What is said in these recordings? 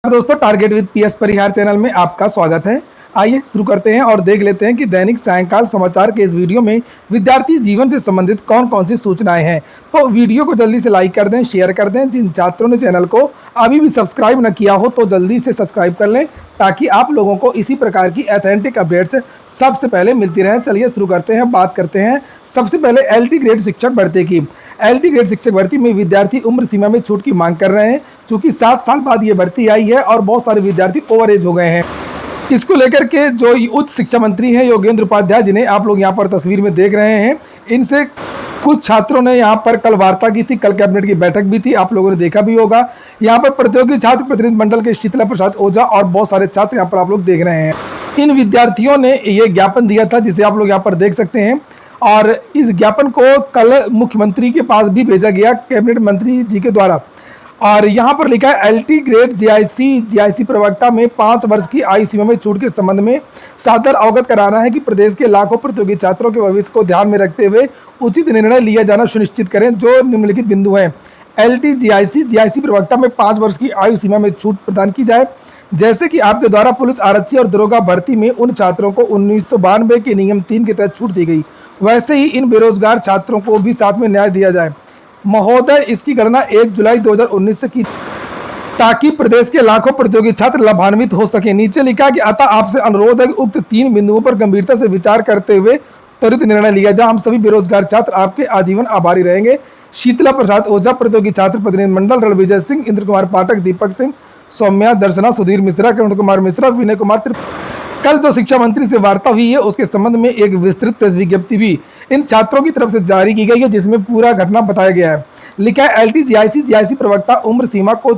दोस्तों, target with PS Parihar channel में आपका स्वागत है। आइए शुरू करते हैं और देख लेते हैं कि दैनिक सायंकाल समाचार के इस वीडियो में विद्यार्थी जीवन से संबंधित कौन कौन सी सूचनाएं हैं। तो वीडियो को जल्दी से लाइक कर दें, शेयर कर दें। जिन छात्रों ने चैनल को अभी भी सब्सक्राइब न किया हो तो जल्दी से सब्सक्राइब कर लें, ताकि आप लोगों को इसी प्रकार की ऑथेंटिक अपडेट्स सबसे पहले मिलती रहें। चलिए शुरू करते हैं, बात करते हैं सबसे पहले एलटी ग्रेड शिक्षक भर्ती की। एलटी ग्रेड शिक्षक भर्ती में विद्यार्थी उम्र सीमा में छूट की मांग कर रहे हैं, क्योंकि 7 साल बाद ये भर्ती आई है और बहुत सारे विद्यार्थी ओवर एज हो गए हैं। इसको लेकर के जो उच्च शिक्षा मंत्री हैं योगेंद्र उपाध्याय, जिन्हें आप लोग यहाँ पर तस्वीर में देख रहे हैं, इनसे कुछ छात्रों ने यहाँ पर कल वार्ता की थी। कल कैबिनेट की बैठक भी थी, आप लोगों ने देखा भी होगा। यहाँ पर प्रतियोगी छात्र प्रतिनिधि मंडल के शीतला प्रसाद ओझा और बहुत सारे छात्र यहाँ पर आप लोग देख रहे हैं। इन विद्यार्थियों ने ये ज्ञापन दिया था, जिसे आप लोग यहाँ पर देख सकते हैं, और इस ज्ञापन को कल मुख्यमंत्री के पास भी भेजा गया कैबिनेट मंत्री जी के द्वारा। और यहाँ पर लिखा है, एलटी ग्रेड जीआईसी प्रवक्ता में 5 वर्ष की आयु सीमा में छूट के संबंध में सादर अवगत कराना है कि प्रदेश के लाखों प्रतियोगी छात्रों के भविष्य को ध्यान में रखते हुए उचित निर्णय लिया जाना सुनिश्चित करें। जो निम्नलिखित बिंदु हैं, एलटी जीआईसी प्रवक्ता में 5 वर्ष की आयु सीमा में छूट प्रदान की जाए। जैसे कि आपके द्वारा पुलिस आरक्षी और दरोगा भर्ती में उन छात्रों को 1992 के नियम 3 के तहत छूट दी गई, वैसे ही इन बेरोजगार छात्रों को भी साथ में न्याय दिया जाए। महोदय, इसकी गणना 1 जुलाई 2019 से की, ताकि प्रदेश के लाखों प्रतियोगी छात्र लाभान्वित हो सके। नीचे लिखा कि अतः आपसे अनुरोध है कि उक्त 3 बिंदुओं पर गंभीरता से विचार करते हुए त्वरित निर्णय लिया जाए। हम सभी बेरोजगार छात्र आपके आजीवन आभारी रहेंगे। शीतला प्रसाद ओझा, प्रतियोगी छात्र प्रतिनिधि मंडल, रणविजय सिंह, इंद्र कुमार पाठक, दीपक सिंह, सौम्या, दर्शना, सुधीर मिश्रा, किरण कुमार मिश्रा, विनय कुमार। कल जो शिक्षा मंत्री से वार्ता हुई है, उसके संबंध में एक विस्तृत प्रेस विज्ञप्ति भी इन छात्रों की तरफ से जारी की गई है, जिसमें पूरा घटना बताया गया है। लिखा है, एलटी जीआईसी प्रवक्ता उम्र सीमा को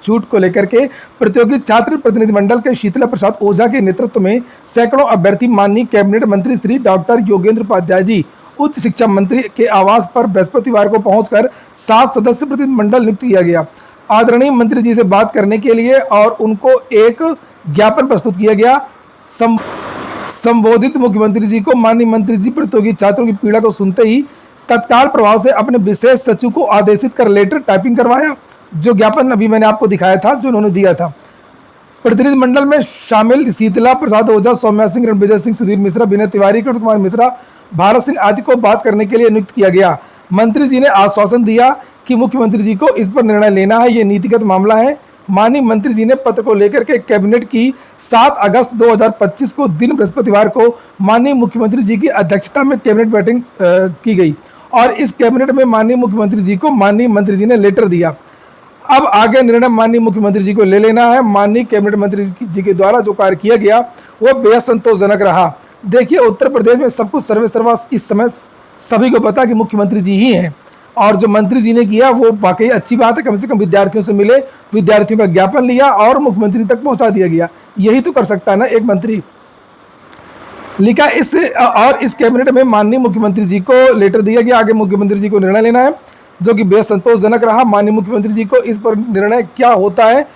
छूट को लेकर के प्रतियोगी छात्र प्रतिनिधि मंडल के शीतला प्रसाद ओझा के नेतृत्व में सैकड़ों अभ्यर्थी माननीय कैबिनेट मंत्री श्री डॉक्टर योगेंद्र उपाध्याय जी उच्च शिक्षा मंत्री के आवास पर बृहस्पतिवार को पहुंचकर 7 सदस्य प्रतिनिधि मंडल नियुक्त किया गया। आदरणीय मंत्री जी से बात करने के लिए और उनको एक ज्ञापन प्रस्तुत किया गया। संबोधित मुख्यमंत्री जी को माननीय मंत्री जी प्रतियोगी छात्रों की पीड़ा को सुनते ही तत्काल प्रभाव से अपने विशेष सचिव को आदेशित कर लेटर टाइपिंग करवाया। जो ज्ञापन अभी मैंने आपको दिखाया था, जो उन्होंने दिया था। प्रतिनिधि मंडल में शामिल शीतला प्रसाद ओझा, सौम्या सिंह, रणविजय सिंह, सुधीर मिश्रा, विनय तिवारी, किरण कुमार मिश्रा, भारत सिंह आदि को बात करने के लिए नियुक्त किया गया। मंत्री जी ने आश्वासन दिया कि मुख्यमंत्री जी को इस पर निर्णय लेना है, ये नीतिगत मामला है। माननीय मंत्री जी ने पत्र को लेकर के कैबिनेट की 7 अगस्त 2025 को दिन बृहस्पतिवार को माननीय मुख्यमंत्री जी की अध्यक्षता में कैबिनेट बैठक की गई, और इस कैबिनेट में माननीय मुख्यमंत्री जी को माननीय मंत्री जी ने लेटर दिया। अब आगे निर्णय माननीय मुख्यमंत्री जी को ले लेना है। माननीय कैबिनेट मंत्री जी के द्वारा जो कार्य किया गया वो बेहद संतोषजनक रहा। देखिए, उत्तर प्रदेश में सब कुछ सर्वे सर्वा इस समय सभी को पता कि मुख्यमंत्री जी ही हैं, और जो मंत्री जी ने किया वो वाकई अच्छी बात है। कम से कम विद्यार्थियों से मिले, विद्यार्थियों का ज्ञापन लिया और मुख्यमंत्री तक पहुंचा दिया गया। यही तो कर सकता है ना एक मंत्री। लिखा इस कैबिनेट में माननीय मुख्यमंत्री जी को लेटर दिया गया। आगे मुख्यमंत्री जी को निर्णय लेना है, जो कि बेहद संतोषजनक रहा। माननीय मुख्यमंत्री जी को इस पर निर्णय क्या होता है,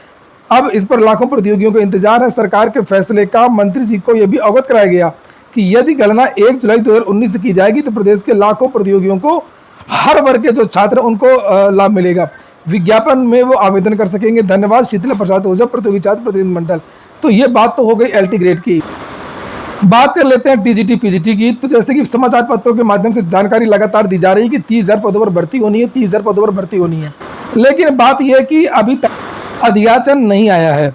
अब इस पर लाखों प्रतियोगियों को इंतजार है। सरकार के फैसले का मंत्री जी को यह भी अवगत कराया गया कि यदि गणना 1 जुलाई 2019 से की जाएगी तो प्रदेश के लाखों प्रतियोगियों को, हर वर्ग के जो छात्र, उनको लाभ मिलेगा। विज्ञापन में वो आवेदन कर सकेंगे। धन्यवाद, शीतला प्रसाद ओझा, प्रतियोगी छात्र प्रतिनिधि मंडल। तो ये बात तो हो गई एलटी ग्रेड की। बात कर लेते हैं टीजीटी पीजीटी की। तो जैसे कि समाचार पत्रों के माध्यम से जानकारी लगातार दी जा रही है कि 30,000 पदों पर भर्ती होनी है, 30,000 पदों पर भर्ती होनी है। लेकिन बात यह है कि अभी तक अध्याचन नहीं आया है।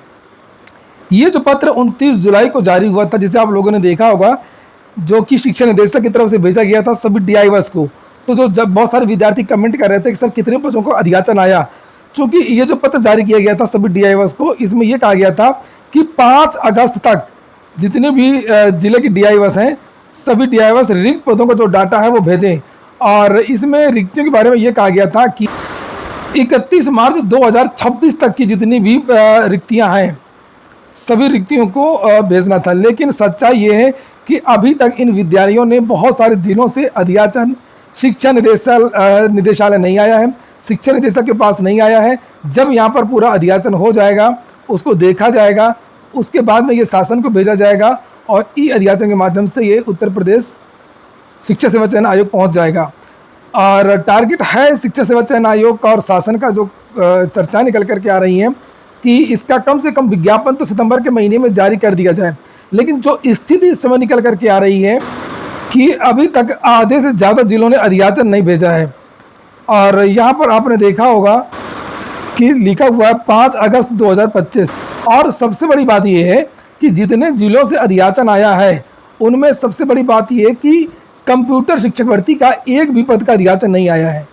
ये जो पत्र 29 जुलाई को जारी हुआ था, जिसे आप लोगों ने देखा होगा, जो कि शिक्षा निदेशक की तरफ से भेजा गया था सभी डीआईवास को। तो जो जब बहुत सारे विद्यार्थी कमेंट कर रहे थे कि सर कितने बच्चों को अध्याचन आया, क्योंकि ये जो पत्र जारी किया गया था सभी डीआईवास को, इसमें यह कहा गया था कि 5 अगस्त तक जितने भी जिले के डीआईवास हैं, सभी डीआईवास रिक्त पदों का जो डाटा है वो भेजें। और इसमें रिक्तियों के बारे में ये कहा गया था कि 31 मार्च 2026 तक की जितनी भी रिक्तियां हैं, सभी रिक्तियों को भेजना था। लेकिन सच्चाई ये है कि अभी तक इन विद्यालयों ने बहुत सारे जिलों से अध्याचन शिक्षा निदेशालय नहीं आया है, शिक्षा निदेशक के पास नहीं आया है। जब यहाँ पर पूरा अध्याचन हो जाएगा, उसको देखा जाएगा, उसके बाद में ये शासन को भेजा जाएगा और ई अध्याचन के माध्यम से ये उत्तर प्रदेश शिक्षा सेवा चयन आयोग पहुँच जाएगा। और टारगेट है शिक्षा सेवा चयन आयोग का और शासन का, जो चर्चा निकल करके आ रही हैं कि इसका कम से कम विज्ञापन तो सितंबर के महीने में जारी कर दिया जाए। लेकिन जो स्थिति इस समय निकल करके आ रही है कि अभी तक आधे से ज़्यादा जिलों ने अधियाचन नहीं भेजा है। और यहाँ पर आपने देखा होगा कि लिखा हुआ है 5 अगस्त 2025। और सबसे बड़ी बात यह है कि जितने जिलों से अधियाचन आया है उनमें सबसे बड़ी बात यह है कि कंप्यूटर शिक्षक भर्ती का एक भी पद का अधियाचन नहीं आया है।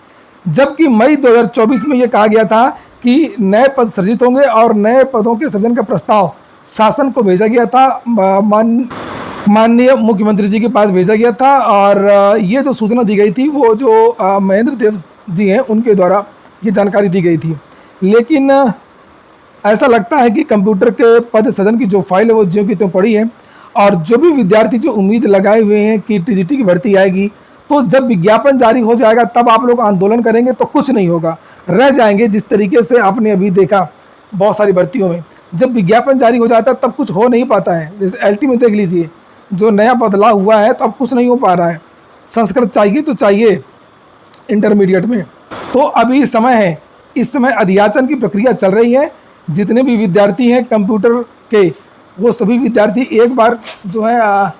जबकि मई 2024 में यह कहा गया था कि नए पद सृजित होंगे और नए पदों के सृजन का प्रस्ताव शासन को भेजा गया था, माननीय मुख्यमंत्री जी के पास भेजा गया था। और ये जो सूचना दी गई थी वो जो महेंद्र देव जी हैं उनके द्वारा ये जानकारी दी गई थी। लेकिन ऐसा लगता है कि कंप्यूटर के पद सृजन की जो फाइल है वो ज्यों की त्यों पड़ी है। और जो भी विद्यार्थी जो उम्मीद लगाए हुए हैं कि टीजीटी की भर्ती आएगी, तो जब विज्ञापन जारी हो जाएगा तब आप लोग आंदोलन करेंगे तो कुछ नहीं होगा, रह जाएंगे। जिस तरीके से आपने अभी देखा बहुत सारी भर्तियों में जब विज्ञापन जारी हो जाता है तब कुछ हो नहीं पाता है। जैसे एलटी में देख लीजिए, जो नया बदलाव हुआ है तो अब कुछ नहीं हो पा रहा है। संस्कृत चाहिए तो चाहिए इंटरमीडिएट में। तो अभी समय है, इस समय अधियाचन की प्रक्रिया चल रही है। जितने भी विद्यार्थी हैं कंप्यूटर के, वो सभी विद्यार्थी एक बार जो है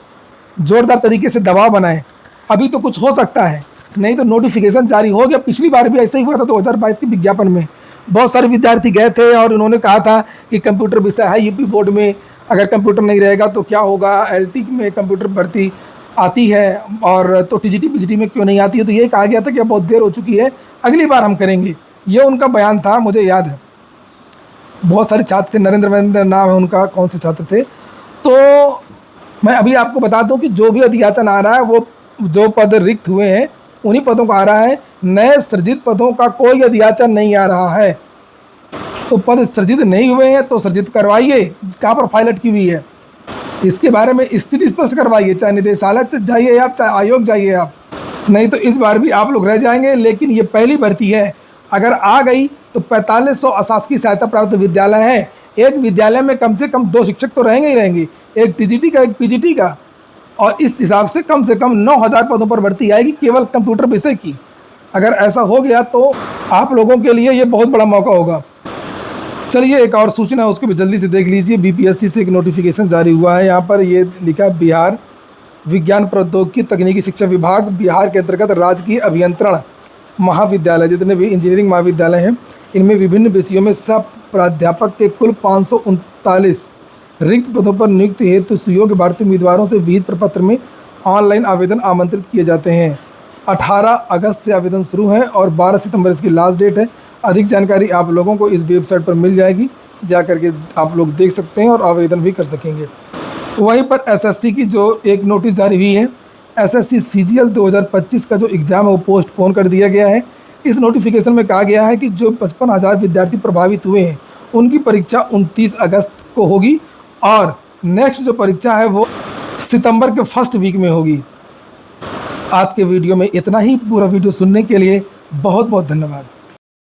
जोरदार तरीके से दबाव बनाएं। अभी तो कुछ हो सकता है, नहीं तो नोटिफिकेशन जारी हो गया। पिछली बार भी ऐसा ही हुआ था 2022 के विज्ञापन में। बहुत सारे विद्यार्थी गए थे और उन्होंने कहा था कि कंप्यूटर विषय है यूपी बोर्ड में, अगर कंप्यूटर नहीं रहेगा तो क्या होगा। एलटी में कंप्यूटर भर्ती आती है और तो टीजीटी पीजीटी में क्यों नहीं आती है। तो ये कहा गया था कि अब बहुत देर हो चुकी है, अगली बार हम करेंगे। ये उनका बयान था, मुझे याद है। बहुत सारे छात्र थे, नरेंद्र नाम है उनका, कौन से छात्र थे। तो मैं अभी आपको बता दूं कि जो भी अधियाचन आ रहा है वो जो पद रिक्त हुए हैं उन्हीं पदों का आ रहा है। नए सृजित पदों का कोई अधियाचन नहीं आ रहा है। तो पद सृजित नहीं हुए हैं तो सृजित करवाइए। कहाँ पर फाइल अटकी हुई है इसके बारे में स्थिति स्पष्ट करवाइए, चाहे निदेशालय जाइए आप, चाहे आयोग जाइए आप, नहीं तो इस बार भी आप लोग रह जाएंगे। लेकिन ये पहली भर्ती है, अगर आ गई तो 4500 अशासकीय सहायता प्राप्त विद्यालय हैं। एक विद्यालय में कम से कम 2 शिक्षक तो रहेंगे ही रहेंगे, एक टीजीटी का एक पीजीटी का। और इस हिसाब से कम 9000 पदों पर भर्ती आएगी केवल कंप्यूटर विषय की। अगर ऐसा हो गया तो आप लोगों के लिए ये बहुत बड़ा मौका होगा। चलिए एक और सूचना है उसको भी जल्दी से देख लीजिए। बीपीएससी से एक नोटिफिकेशन जारी हुआ है। यहाँ पर ये लिखा है बिहार विज्ञान प्रौद्योगिकी तकनीकी शिक्षा विभाग बिहार के अंतर्गत राजकीय अभियंत्रण महाविद्यालय, जितने भी इंजीनियरिंग महाविद्यालय हैं इनमें विभिन्न विषयों में सब प्राध्यापक के कुल 539 रिक्त पदों पर नियुक्ति हेतु सुयोग्य भारतीय उम्मीदवारों से विहित प्रपत्र में ऑनलाइन आवेदन आमंत्रित किए जाते हैं। 18 अगस्त से आवेदन शुरू है और 12 सितंबर इसकी लास्ट डेट है। अधिक जानकारी आप लोगों को इस वेबसाइट पर मिल जाएगी, जा करके आप लोग देख सकते हैं और आवेदन भी कर सकेंगे। वहीं पर एसएससी की जो एक नोटिस जारी हुई है, एसएससी सीजीएल 2025 का जो एग्ज़ाम है वो पोस्टपोन कर दिया गया है। इस नोटिफिकेशन में कहा गया है कि जो 55,000 विद्यार्थी प्रभावित हुए हैं उनकी परीक्षा 29 अगस्त को होगी और नेक्स्ट जो परीक्षा है वो सितंबर के फर्स्ट वीक में होगी। आज के वीडियो में इतना ही। पूरा वीडियो सुनने के लिए बहुत बहुत धन्यवाद।